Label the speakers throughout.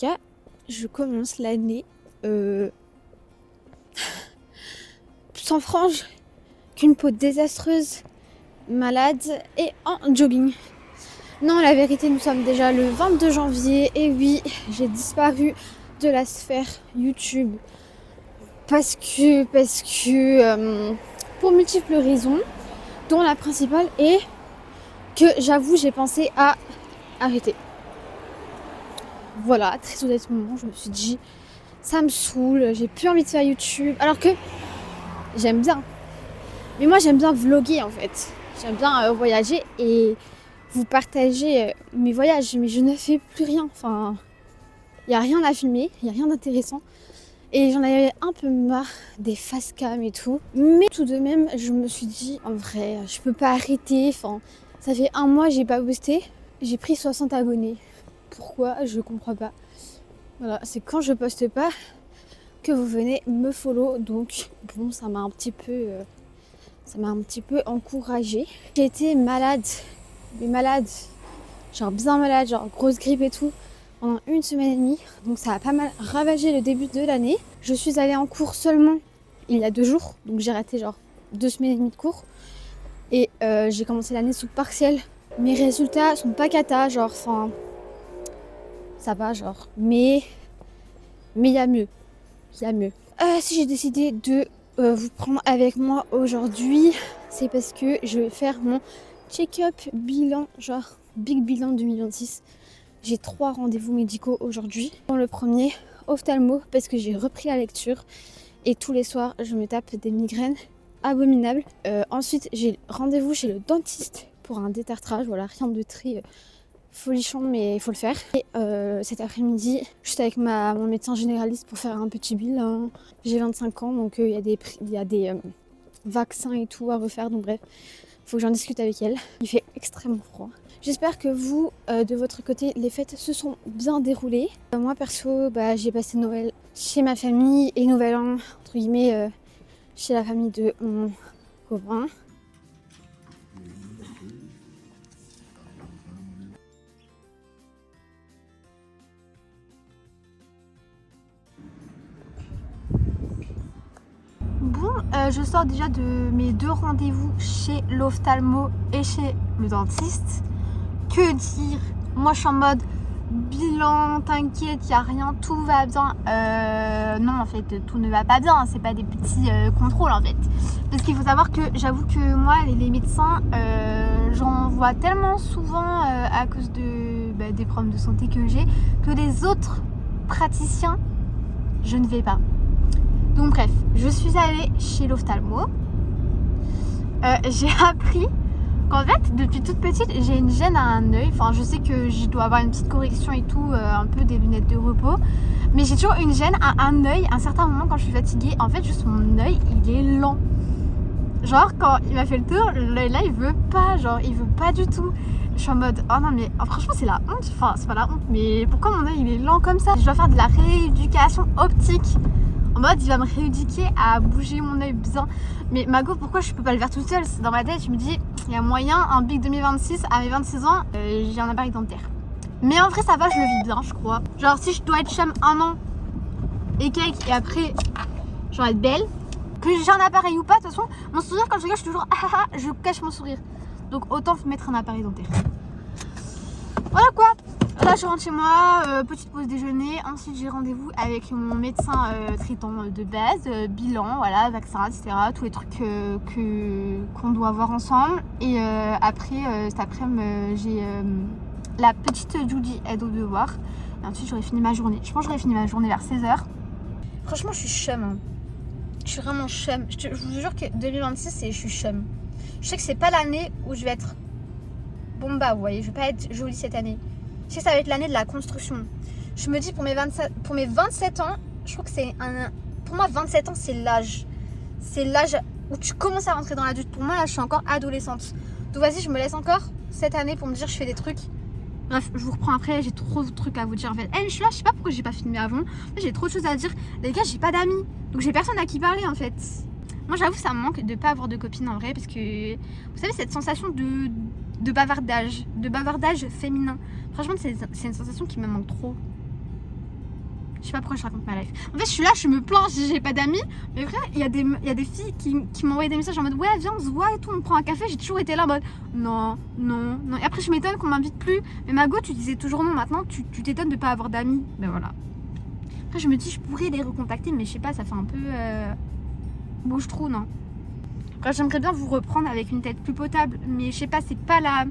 Speaker 1: cas, je commence l'année sans frange, qu'une peau désastreuse, malade et en jogging. Non, la vérité, nous sommes déjà le 22 janvier et oui, j'ai disparu de la sphère YouTube parce que pour multiples raisons, dont la principale est que j'avoue, j'ai pensé à arrêter. Voilà, très honnêtement, je me suis dit, ça me saoule, j'ai plus envie de faire YouTube, alors que j'aime bien. Mais moi, j'aime bien vlogger en fait. J'aime bien voyager et vous partager mes voyages, mais je ne fais plus rien. Enfin, il n'y a rien à filmer, il n'y a rien d'intéressant. Et j'en avais un peu marre des facecam et tout. Mais tout de même, je me suis dit, en vrai, je peux pas arrêter. Enfin, ça fait 1 mois, j'ai pas posté. J'ai pris 60 abonnés. Pourquoi? Je comprends pas. Voilà, c'est quand je poste pas que vous venez me follow. Donc, bon, ça m'a un petit peu encouragée. J'ai été malade, mais malade, genre bien malade, genre grosse grippe et tout, pendant 1 semaine et demie. Donc ça a pas mal ravagé le début de l'année. Je suis allée en cours seulement il y a 2 jours, donc j'ai raté genre 2 semaines et demie de cours. Et j'ai commencé l'année sous partiel. Mes résultats sont pas cata, genre, enfin, ça va, genre, mais il y a mieux, si j'ai décidé de vous prendre avec moi aujourd'hui, c'est parce que je vais faire mon check-up bilan, genre big bilan 2026. J'ai 3 rendez-vous médicaux aujourd'hui. Dans le premier, ophtalmo, parce que j'ai repris la lecture et tous les soirs je me tape des migraines abominables. Ensuite j'ai rendez-vous chez le dentiste pour un détartrage, voilà, rien de très folichon, mais il faut le faire. Et cet après-midi, juste avec mon médecin généraliste pour faire un petit bilan. J'ai 25 ans, donc il y a des vaccins et tout à refaire, donc bref, il faut que j'en discute avec elle. Il fait extrêmement froid. J'espère que vous, de votre côté, les fêtes se sont bien déroulées. Moi perso, j'ai passé Noël chez ma famille et Nouvel An, entre guillemets, chez la famille de mon copain. Bon, je sors déjà de mes 2 rendez-vous chez l'ophtalmo et chez le dentiste. Que dire? Moi je suis en mode bilan, t'inquiète, y a rien, tout va bien. Non, en fait, tout ne va pas bien, c'est pas des petits contrôles en fait. Parce qu'il faut savoir que j'avoue que moi, les médecins, j'en vois tellement souvent à cause des problèmes de santé que j'ai, que les autres praticiens, je ne vais pas. Donc bref, je suis allée chez l'ophtalmo. J'ai appris qu'en fait, depuis toute petite, j'ai une gêne à un œil. Enfin, je sais que je dois avoir une petite correction et tout, un peu des lunettes de repos. Mais j'ai toujours une gêne à un œil. À un certain moment, quand je suis fatiguée, en fait, juste mon œil, il est lent. Genre, quand il m'a fait le tour, l'œil là, il veut pas. Genre, il veut pas du tout. Je suis en mode, oh non, mais franchement, c'est la honte. Enfin, c'est pas la honte, mais pourquoi mon œil, il est lent comme ça? Je dois faire de la rééducation optique. En mode, il va me rééduquer à bouger mon œil bien. Mais Mago, pourquoi je peux pas le faire toute seule? Dans ma tête, je me dis, il y a moyen, un big 2026, à mes 26 ans, j'ai un appareil dentaire. Mais en vrai, ça va, je le vis bien, je crois. Genre, si je dois être chum 1 an et quelques, et après, genre être belle, que j'ai un appareil ou pas, de toute façon, mon sourire, quand je regarde, je suis toujours, je cache mon sourire. Donc, autant mettre un appareil dentaire. Voilà quoi. Là je rentre chez moi, petite pause déjeuner, ensuite j'ai rendez-vous avec mon médecin traitant de base, bilan, voilà, vaccin, etc. Tous les trucs qu'on doit voir ensemble. Et après, cet après-midi, j'ai la petite Judy aide aux devoirs. Et ensuite j'aurai fini ma journée. Je pense que j'aurai fini ma journée vers 16h. Franchement je suis chum, hein. Je suis vraiment chum. Je vous jure que 2026, je suis chum. Je sais que c'est pas l'année où je vais être bomba, vous voyez, je vais pas être jolie cette année. Je sais que ça va être l'année de la construction. Je me dis pour mes 27 ans, je trouve que pour moi 27 ans c'est l'âge. C'est l'âge où tu commences à rentrer dans l'adulte. Pour moi là je suis encore adolescente. Donc vas-y, je me laisse encore cette année pour me dire je fais des trucs. Bref, je vous reprends après, j'ai trop de trucs à vous dire en fait. Je suis là, je sais pas pourquoi j'ai pas filmé avant. J'ai trop de choses à dire. Les gars, j'ai pas d'amis. Donc j'ai personne à qui parler en fait. Moi j'avoue ça me manque de pas avoir de copine en vrai. Parce que vous savez cette sensation de bavardage féminin. Franchement c'est une sensation qui me manque trop. Je sais pas pourquoi je raconte ma life. En fait, je suis là, je me plains, j'ai pas d'amis. Mais après, il y a des filles qui m'ont envoyé des messages en mode ouais, viens, on se voit et tout, on prend un café. J'ai toujours été là en mode non. Et après, je m'étonne qu'on m'invite plus. Mais Mago, tu disais toujours non. Maintenant, tu t'étonnes de pas avoir d'amis. Ben voilà. Après, je me dis, je pourrais les recontacter, mais je sais pas, ça fait un peu bouche-trou, non? Après, j'aimerais bien vous reprendre avec une tête plus potable, mais je sais pas, c'est pas la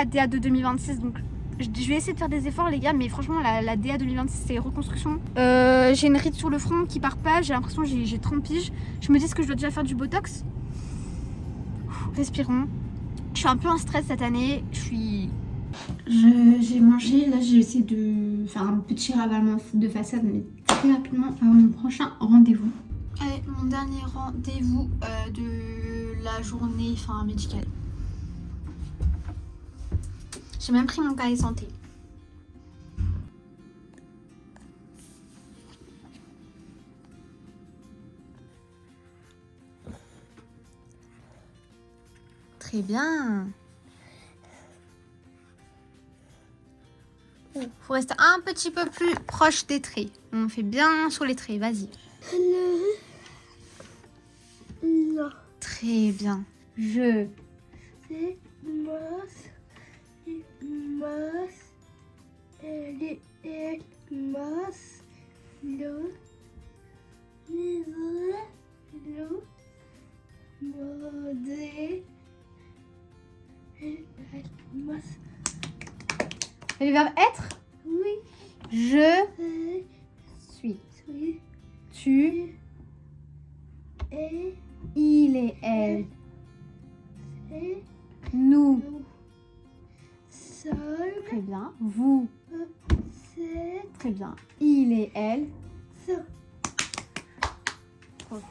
Speaker 1: DA de 2026, donc je vais essayer de faire des efforts, les gars, mais franchement, la DA 2026, c'est reconstruction. J'ai une ride sur le front qui part pas, j'ai l'impression que j'ai 30 piges. Je me dis que je dois déjà faire du botox. Respirons. Je suis un peu en stress cette année, j'ai mangé, là j'ai essayé de faire un petit ravalement de façade, mais très rapidement avant mon prochain rendez-vous. Allez, mon dernier rendez-vous de la journée médicale. J'ai même pris mon carnet santé. Très bien. Faut rester un petit peu plus proche des traits. On fait bien sur les traits, vas-y. Très bien. Je Et le verbe être? Oui. Je suis. Tu. Et. Il et elle. Nous. Seul. Très bien. Vous. Très bien. Il et elle. Trop bien.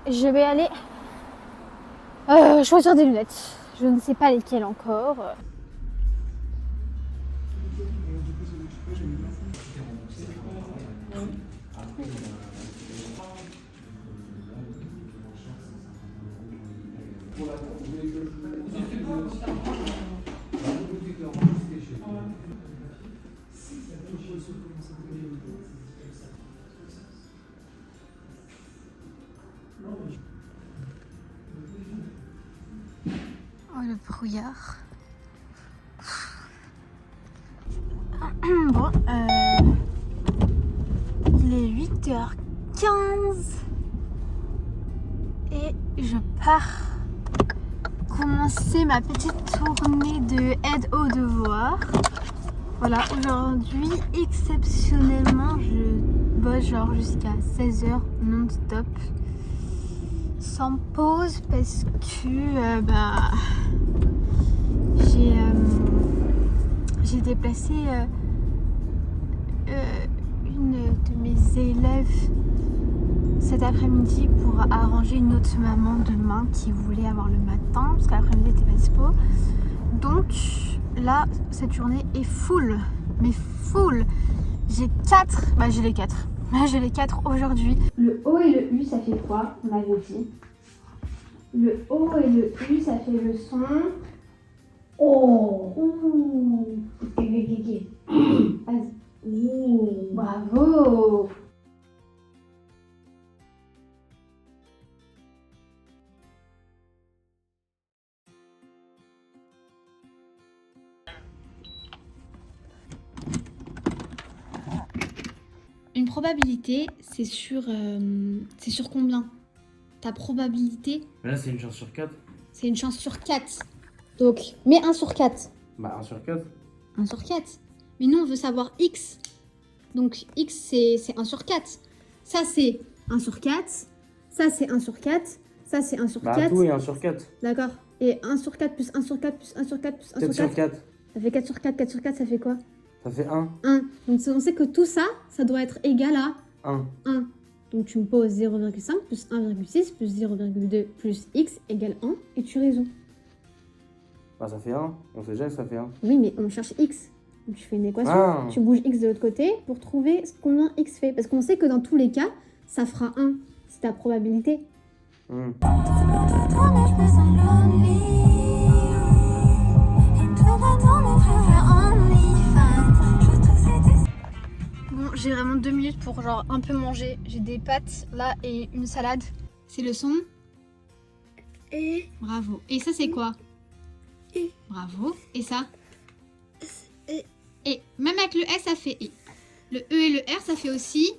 Speaker 1: Je vais aller choisir des lunettes. Je ne sais pas lesquelles encore. Oh, le brouillard. Bon, il est 8h15 et je pars commencer ma petite tournée de aide aux devoirs. Voilà, aujourd'hui, exceptionnellement, je bosse genre jusqu'à 16h non-stop, sans pause, parce que j'ai déplacé une de mes élèves cet après-midi pour arranger une autre maman demain qui voulait avoir le matin, parce qu'après midi n'était pas dispo. Donc là, cette journée est full, mais full. J'ai les 4 aujourd'hui. Le O et le U, ça fait quoi? On avait dit. Le O et le U, ça fait le son O. Ouh. Vas-y. Ouh. Bravo. Une probabilité, c'est sur combien? Ta probabilité?
Speaker 2: Là, c'est une chance sur 4.
Speaker 1: C'est une chance sur 4. Donc, mets 1 sur 4.
Speaker 2: Bah 1 sur 4.
Speaker 1: 1 sur 4. Mais nous, on veut savoir x. Donc, x, c'est 1 sur 4. Ça, c'est 1 sur 4. Ça, c'est 1 sur 4. Ça, c'est 1 sur 4.
Speaker 2: Bah tout est 1 sur 4.
Speaker 1: D'accord. Et 1 sur 4 plus 1 sur 4 plus 1 sur 4 plus 1
Speaker 2: 4
Speaker 1: sur 4.
Speaker 2: sur 4.
Speaker 1: Ça fait 4 sur 4. 4 sur 4, ça fait quoi?
Speaker 2: Ça fait 1.
Speaker 1: 1. Donc, on sait que tout ça, ça doit être égal à
Speaker 2: 1.
Speaker 1: 1. Donc, tu me poses 0,5 plus 1,6 plus 0,2 plus x égale 1 et tu résous.
Speaker 2: Bah ça fait 1. On sait déjà que ça fait 1.
Speaker 1: Oui, mais on cherche x. Donc, tu fais une équation.
Speaker 2: Ah.
Speaker 1: Tu bouges x de l'autre côté pour trouver combien x fait. Parce qu'on sait que dans tous les cas, ça fera 1. C'est ta probabilité.
Speaker 2: Hmm.
Speaker 1: Bon, j'ai vraiment 2 minutes pour genre un peu manger. J'ai des pâtes là et une salade. C'est le son.
Speaker 3: Et
Speaker 1: Bravo. Et ça, c'est quoi?
Speaker 3: Et.
Speaker 1: Bravo. Et ça?
Speaker 3: Et.
Speaker 1: Et. Même avec le S, ça fait E. Le E et le R, ça fait aussi.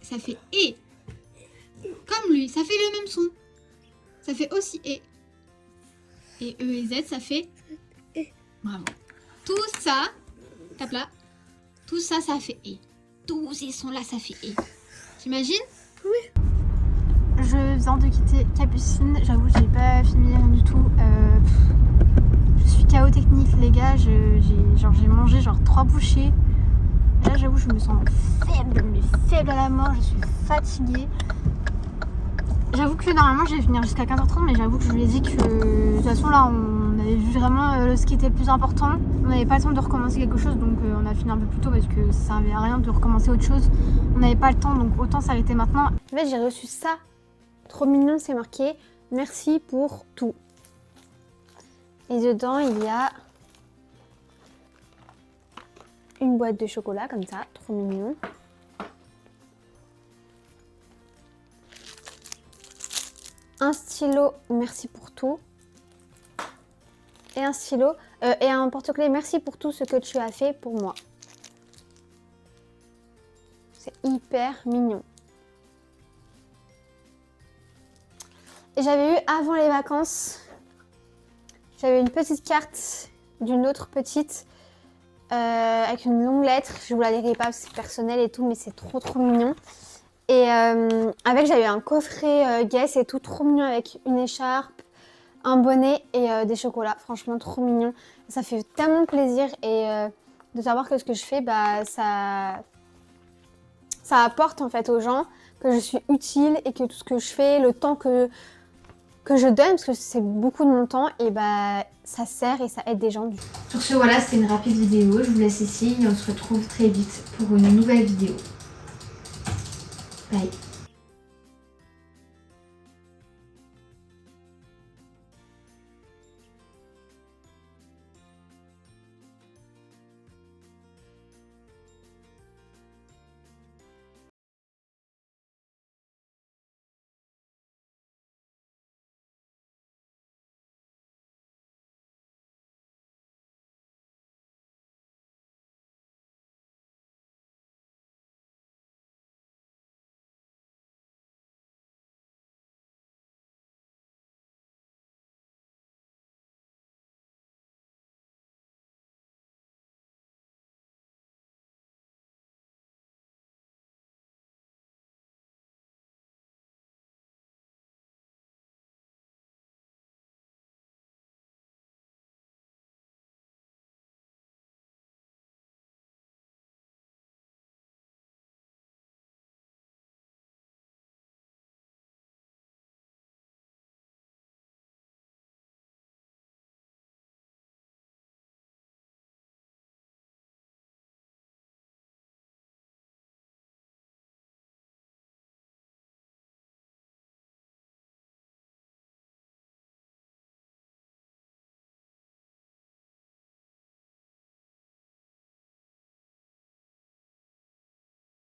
Speaker 1: Ça fait E. Comme lui, ça fait le même son. Ça fait aussi E. Et E et Z, ça fait
Speaker 3: E.
Speaker 1: Bravo. Tout ça, tape là. Tout ça, ça fait E. Tous ces sons-là, ça fait E. T'imagines?
Speaker 3: Oui.
Speaker 1: Je viens de quitter Capucine. J'avoue, j'ai pas filmé rien du tout. Je suis KO technique, les gars. J'ai mangé genre 3 bouchées. Là, j'avoue, je me sens faible, mais faible à la mort. Je suis fatiguée. J'avoue que normalement, je vais finir jusqu'à 15h30, mais j'avoue que je lui ai dit que de toute façon, là, on avait vu vraiment ce qui était le plus important. On n'avait pas le temps de recommencer quelque chose, donc on a fini un peu plus tôt parce que ça servait à rien de recommencer autre chose. On n'avait pas le temps, donc autant s'arrêter maintenant. En fait, j'ai reçu ça. Trop mignon, c'est marqué « Merci pour tout ». Et dedans, il y a une boîte de chocolat, comme ça, trop mignon. Un stylo, merci pour tout. Et un stylo, et un porte-clés, merci pour tout ce que tu as fait pour moi. C'est hyper mignon. Et j'avais eu avant les vacances, j'avais une petite carte d'une autre petite avec une longue lettre. Je vous la lirai pas parce que c'est personnel et tout, mais c'est trop mignon. Et avec, j'avais un coffret Guess et tout, trop mignon avec une écharpe, un bonnet et des chocolats. Franchement, trop mignon. Ça fait tellement plaisir et de savoir que ce que je fais, bah, ça apporte en fait aux gens, que je suis utile et que tout ce que je fais, le temps que je donne, parce que c'est beaucoup de mon temps, et bah ça sert et ça aide des gens. Sur ce, voilà, c'était une rapide vidéo. Je vous laisse ici et on se retrouve très vite pour une nouvelle vidéo. Bye.